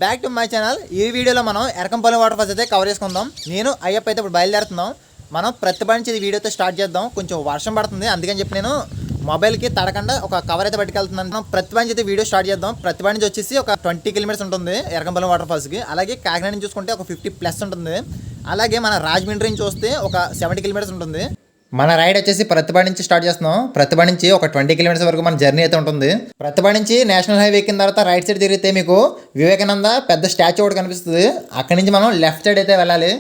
Back to my channel. ఈ వీడియోలో మనం ఎరకంపల్లి వాటర్ ఫాల్స్ అయితే కవర్ చేసుకుందాం. నేను అయ్యప్ప అయితే ఇప్పుడు బయలుదేరుతున్నాం. మనం ప్రతిభ నుంచి ఈ వీడియోతో స్టార్ట్ చేద్దాం. కొంచెం వర్షం పడుతుంది, అందుకని చెప్పి నేను మొబైల్కి తడకుండా ఒక కవర్ అయితే పట్టుకెళ్తున్నాను. మనం ప్రతిభ నుంచి అయితే వీడియో స్టార్ట్ చేద్దాం. ప్రతిభ నుంచి వచ్చేసి ఒక 20 కిలోమీటర్స్ ఉంటుంది ఎరకంపల్లి వాటర్ ఫాల్స్కి. అలాగే కాకినాడ నుంచి చూసుకుంటే ఒక 50+ ఉంటుంది. అలాగే మన రాజమండ్రి నుంచి చూస్తే ఒక 70 కిలోమీటర్స్ ఉంటుంది. మన రైడ్ వచ్చేసి ప్రతిభ నుంచి స్టార్ట్ చేస్తున్నాం. ప్రతిభ నుంచి ఒక 20 కిలోమీటర్స్ వరకు మన జర్నీ అయితే ఉంటుంది. ప్రతిభ నుంచి నేషనల్ హైవే ఎక్కిన తర్వాత రైట్ సైడ్ తిరిగితే మీకు వివేకానంద పెద్ద స్టాచ్యూ ఒకటి కనిపిస్తుంది. అక్కడి నుంచి మనం లెఫ్ట్ సైడ్ అయితే వెళ్ళాలి.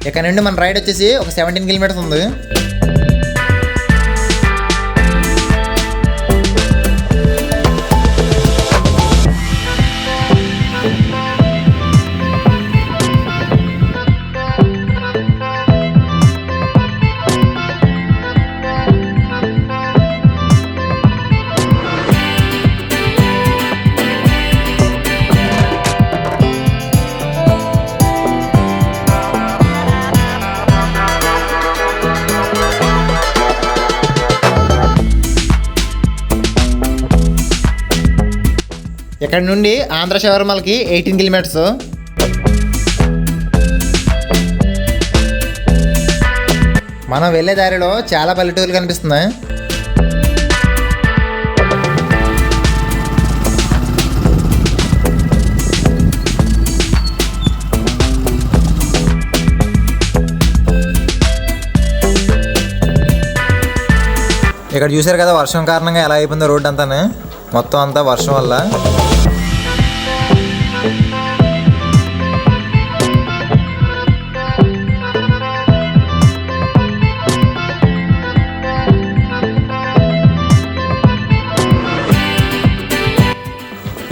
ఇక్కడ నుండి మన రైడ్ వచ్చేసి ఒక 17 కిలోమీటర్స్ ఉంది. ఇక్కడ నుండి ఆంధ్ర శబరిమలకి 18 కిలోమీటర్స్. మనం వెళ్ళే దారిలో చాలా పల్లెటూర్లు కనిపిస్తున్నాయి. ఇక్కడ చూసారు కదా వర్షం కారణంగా ఎలా అయిపోయిందో రోడ్డు అంతానే. మొత్తం అంతా వర్షం వల్ల.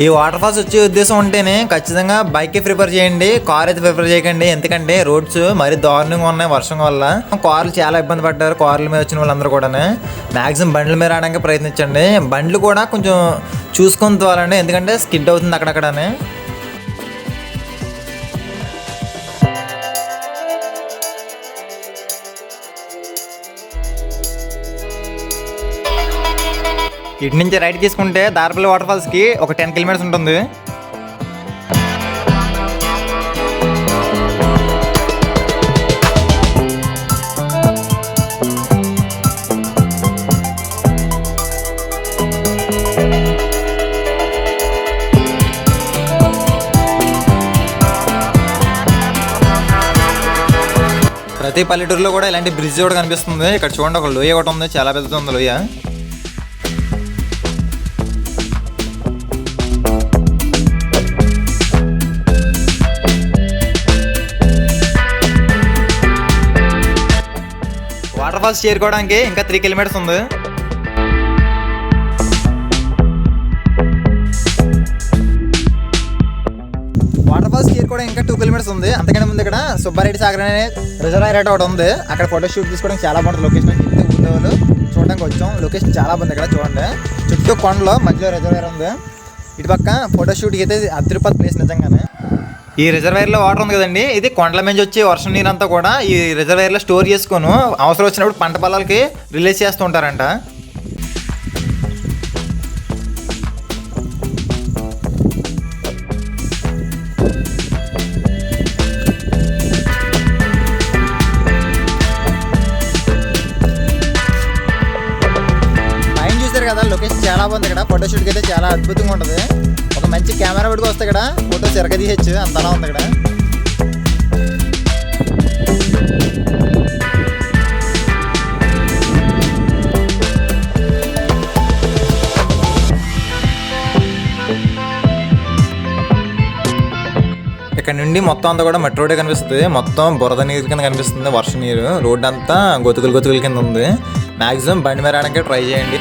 ఈ వాటర్ ఫాల్స్ వచ్చే ఉద్దేశం ఉంటేనే ఖచ్చితంగా బైక్ ప్రిఫర్ చేయండి, కార్ అయితే ప్రిఫర్ చేయకండి. ఎందుకంటే రోడ్స్ మరీ దారుణంగా ఉన్నాయి వర్షం వల్ల. కార్లు చాలా ఇబ్బంది పడ్డారు. కార్ల మీద వచ్చిన వాళ్ళందరూ కూడా మ్యాక్సిమం బండ్ల మీద రావడానికి ప్రయత్నించండి. బండ్లు కూడా కొంచెం చూసుకొని తోవాలండి, ఎందుకంటే స్కిడ్ అవుతుంది అక్కడక్కడనే. ఇటు నుంచి రైట్ తీసుకుంటే దారపల్లి వాటర్ ఫాల్స్కి ఒక 10 కిలోమీటర్స్ ఉంటుంది. ప్రతి పల్లెటూరులో కూడా ఇలాంటి బ్రిడ్జ్ కూడా కనిపిస్తుంది. ఇక్కడ చూడండి, ఒక లోయ ఒకటి ఉంది, చాలా పెద్దది ఉంది లోయ. వాటర్ ఫాల్స్ చేరుకోవడానికి ఇంకా 3 కిలోమీటర్స్ ఉంది. వాటర్ ఫాల్స్ చేరుకోవడం ఇంకా 2 కిలోమీటర్స్ ఉంది. అంతకంటే ముందు ఇక్కడ సుబ్బారెడ్డి సాగర్ అనే రిజర్వాయర్ ఒకటి ఉంది. అక్కడ ఫోటో షూట్ తీసుకోవడానికి చాలా బాగుంటుంది. లొకేషన్ చెప్తే ఊళ్ళో చూడడానికి వచ్చాం. లొకేషన్ చాలా బాగుంది. ఇక్కడ చూడండి, చుట్టూ కొండలో మధ్యలో రిజర్వాయర్ ఉంది. ఇటు పక్క ఫోటో షూట్కి అయితే అదిరిపోతుంది ప్లేస్ నిజంగానే. ఈ రిజర్వాయర్లో వాటర్ ఉంది కదండి, ఇది కొండల మీద వచ్చే వర్షం నీరంతా కూడా ఈ రిజర్వాయర్లో స్టోర్ చేసుకొని అవసరం వచ్చినప్పుడు పంట పొలాలకి రిలీజ్ చేస్తూ ఉంటారంట. పైన చూసారు కదా లొకేషన్ చాలా బాగుంది. ఇక్కడ ఫోటో షూట్కి అయితే చాలా అద్భుతంగా ఉంటుంది. ఒక మంచి కెమెరా పెట్టుకు వస్తే ఇక్కడ ఫోటోస్ ఎరగదీయచ్చు, అంతలా ఉంది ఇక్కడ. ఇక్కడ నుండి మొత్తం అంతా కూడా మట్టి రోడ్డే కనిపిస్తుంది. మొత్తం బురద నీరు కింద కనిపిస్తుంది, వర్షం నీరు. రోడ్డు అంతా గొతుకుల కింద ఉంది. మ్యాక్సిమం బండి మీద రావడానికి ట్రై చేయండి.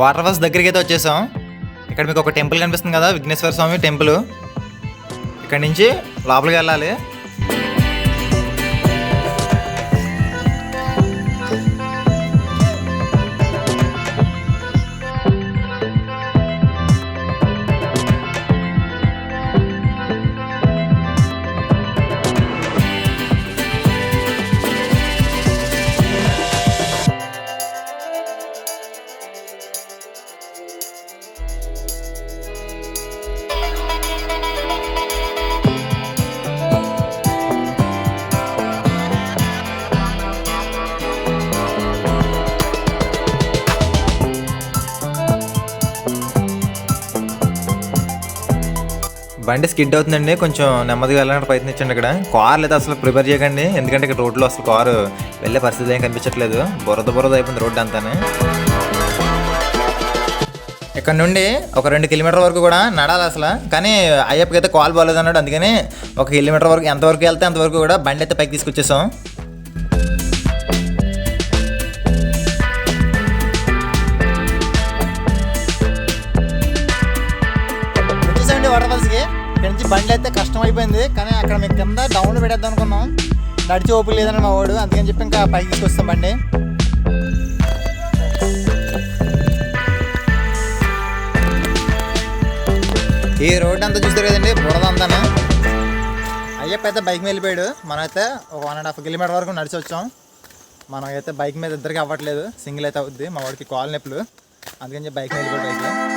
వాటర్ ఫాల్స్ దగ్గరికి అయితే వచ్చేసాం. ఇక్కడ మీకు ఒక టెంపుల్ కనిపిస్తుంది కదా, విఘ్నేశ్వర స్వామి టెంపుల్. ఇక్కడ నుంచి లోపలికి వెళ్ళాలి. బండి స్కిడ్ అవుతుందండి, కొంచెం నెమ్మదిగా వెళ్ళడానికి ప్రయత్నించండి. ఇక్కడ కార్లు అయితే అసలు ప్రిపేర్ చేయకండి, ఎందుకంటే ఇక్కడ రోడ్లో అసలు కారు వెళ్ళే పరిస్థితి ఏం కనిపించట్లేదు. బురద అయిపోయింది రోడ్డు అంతానే. ఇక్కడ నుండి ఒక 2 కిలోమీటర్ వరకు కూడా నడాలి అసలు. కానీ అయ్యప్పకి అయితే కాల్ బాగాలేదు అన్నాడు, అందుకని 1 కిలోమీటర్ వరకు ఎంతవరకు వెళ్తే అంతవరకు కూడా బండి అయితే పైకి తీసుకొచ్చేసాం. వాటర్ ఫాల్స్కి ఇక్కడ నుంచి బండి అయితే కష్టం అయిపోయింది, కానీ అక్కడ మీకు కింద డౌన్ పెట్టేద్దాం అనుకున్నాం. నడిచి ఓపిక లేదని మా వాడు, అందుకని చెప్పి ఇంకా పైకి తీసుకొస్తాం బండి. ఈ రోడ్డు అంతా చూస్తారు కదండి, బురద అంతాను. అయ్యప్ప అయితే బైక్ మీద వెళ్ళిపోయాడు. మనం అయితే ఒక 1.5 కిలోమీటర్ వరకు నడిచి వచ్చాం. మనం అయితే బైక్ మీద ఇద్దరికి అవ్వట్లేదు, సింగిల్ అయితే అవుద్ది. మా వాడికి కాలు నొప్పులు, అందుకని చెప్పి బైక్ మీద వెళ్ళిపోయాడు.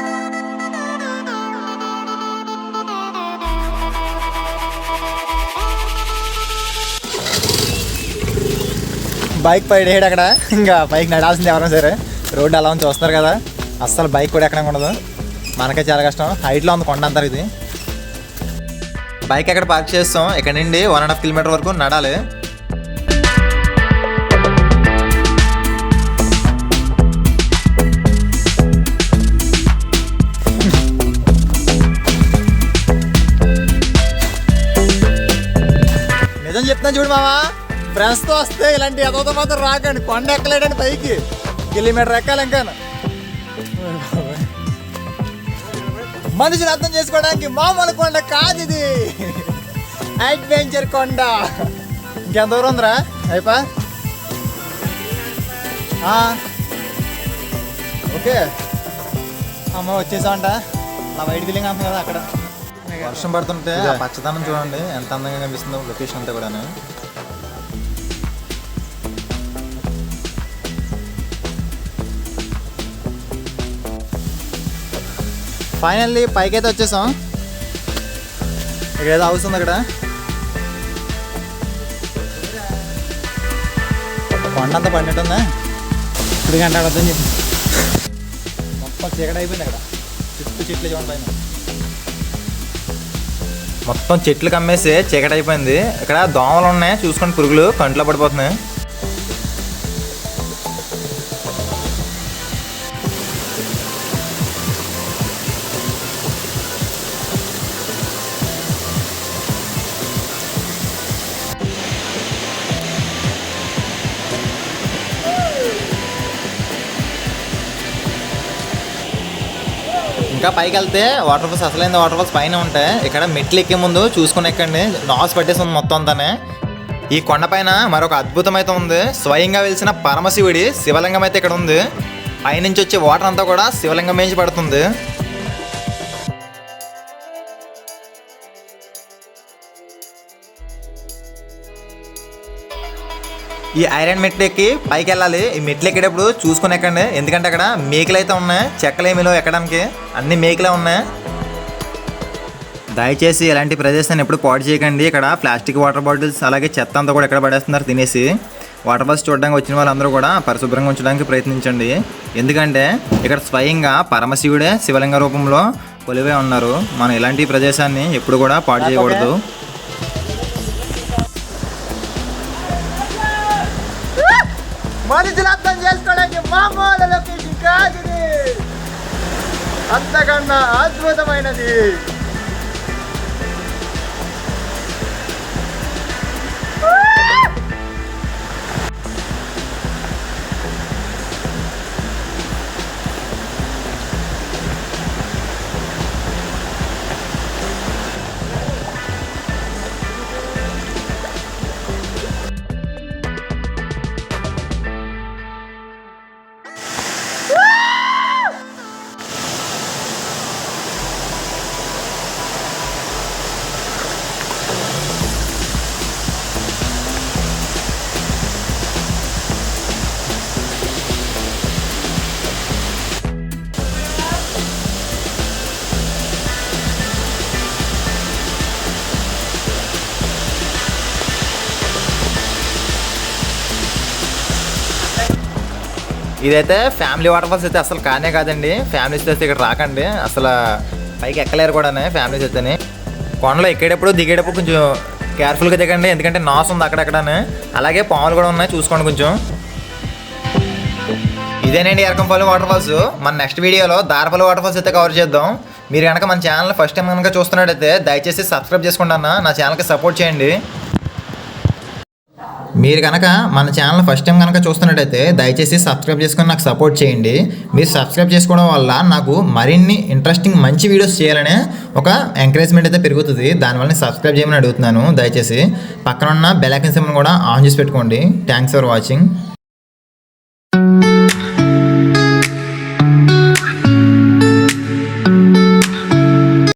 బైక్ పైడేడు అక్కడ, ఇంకా బైక్ నడాల్సింది ఎవరైనా సరే. రోడ్డు అలా ఉంది చూస్తున్నారు కదా, అస్సలు బైక్ కూడా ఎక్కడ ఉండదు. మనకే చాలా కష్టం, హైట్లో ఉంది కొండ అంటారు. ఇది బైక్ ఎక్కడ పార్క్ చేస్తాం, ఇక్కడ నుండి 1.5 కిలోమీటర్ వరకు నడాలి. నిజం చెప్తున్నా చూడు మావా, ఫ్రెండ్స్తో వస్తే ఇలాంటి ఎదవతో మాత్రం రాకండి. కొండ ఎక్కలేడండి, పైకి కిలోమీటర్ ఎక్కాలి. ఇంకా మనుషులు అర్థం చేసుకోవడానికి మామూలు కొండ కాదు ఇది, అడ్వెంచర్ కొండ. ఇంకెంత దూరం ఉందిరా అయిపా? ఓకే అమ్మ వచ్చేసామంట. అలా వైట్ బిల్డింగ్ అంటుంది కదా అక్కడ. వర్షం పడుతుంటే ఆ పచ్చదనం చూడండి ఎంత అందంగా కనిపిస్తుందో లొకేషన్ అంతా కూడా. ఫైనల్లీ పైకి అయితే వచ్చేసాం. ఇక్కడ ఏదో హౌస్ ఉంది, అక్కడ కొండ అంతా పడినట్టుందా. ఇప్పుడు గంట అర్థం చెప్పి మొత్తం చీకటి అయిపోయింది. అక్కడ చుట్టూ చెట్లు చూడండి, మొత్తం చెట్లు కమ్మేసి చీకటి అయిపోయింది. ఇక్కడ దోమలు ఉన్నాయి, చూసుకొని పురుగులు కంట్లో పడిపోతున్నాయి. ఇంకా పైకి వెళ్తే వాటర్ ఫాల్స్, అసలైన వాటర్ ఫాల్స్ పైన ఉంటాయి. ఇక్కడ మెట్లు ఎక్కే ముందు చూసుకుని ఎక్కండి, నాస్ పట్టేసి ఉంది మొత్తం అంతానే. ఈ కొండపైన మరొక అద్భుతం అయితే ఉంది. స్వయంగా వెలిసిన పరమశివుడి శివలింగం అయితే ఇక్కడ ఉంది. పైనుంచి వచ్చే వాటర్ అంతా కూడా శివలింగం నుంచి పడుతుంది. ఈ ఐరన్ మెట్లు ఎక్కి పైకి వెళ్ళాలి. ఈ మెట్లు ఎక్కేటప్పుడు చూసుకుని ఎక్కండి, ఎందుకంటే అక్కడ మేకలు అయితే ఉన్నాయి. చెక్కలేమిలో ఎక్కడానికి అన్ని మేకలే ఉన్నాయి. దయచేసి ఇలాంటి ప్రదేశాన్ని ఎప్పుడు పాడు చేయకండి. ఇక్కడ ప్లాస్టిక్ వాటర్ బాటిల్స్ అలాగే చెత్త అంతా కూడా ఎక్కడ పడేస్తున్నారు తినేసి. వాటర్ ఫాల్స్ చూడడానికి వచ్చిన వాళ్ళందరూ కూడా పరిశుభ్రంగా ఉంచడానికి ప్రయత్నించండి, ఎందుకంటే ఇక్కడ స్వయంగా పరమశివుడే శివలింగ రూపంలో కొలువే ఉన్నారు. మనం ఇలాంటి ప్రదేశాన్ని ఎప్పుడు కూడా పాడు చేయకూడదు. మనుషులు అర్థం చేసుకోవడానికి మామూలు లొకేషన్ కాదు ఇది, అంతకన్నా అద్భుతమైనది. ఇదైతే ఫ్యామిలీ వాటర్ ఫాల్స్ అయితే అసలు కానే కాదండి. ఫ్యామిలీస్ అయితే ఇక్కడ రాకండి, అసలు పైకి ఎక్కలేరు కూడా ఫ్యామిలీస్ అయితేనే. కొండలో ఎక్కేటప్పుడు దిగేటప్పుడు కొంచెం కేర్ఫుల్గా దిగండి, ఎందుకంటే నాస్ ఉంది అక్కడక్కడనే, అలాగే పాములు కూడా ఉన్నాయి, చూసుకోండి కొంచెం. ఇదేనండి ఎరకంపల్లి వాటర్ ఫాల్స్. మన నెక్స్ట్ వీడియోలో దారపల్లి వాటర్ ఫాల్స్ అయితే కవర్ చేద్దాం. మీరు కనుక మన ఛానల్ ఫస్ట్ టైం కనుక చూస్తున్నట్టయితే దయచేసి సబ్స్క్రైబ్ చేసుకోండి అన్న, నా ఛానల్కి సపోర్ట్ చేయండి. మీరు కనుక మన ఛానల్ ఫస్ట్ టైం కనుక చూస్తున్నట్టయితే దయచేసి సబ్స్క్రైబ్ చేసుకొని నాకు సపోర్ట్ చేయండి. మీరు సబ్స్క్రైబ్ చేసుకోవడం వల్ల నాకు మరిన్ని ఇంట్రెస్టింగ్ మంచి వీడియోస్ చేయాలనే ఒక ఎంకరేజ్మెంట్ అయితే పెరుగుతుంది. దానివల్ల సబ్స్క్రైబ్ చేయమని అడుగుతున్నాను. దయచేసి పక్కన ఉన్న బెల్ ఐకాన్ సింబల్ కూడా ఆన్ చేసి పెట్టుకోండి. Thanks for watching.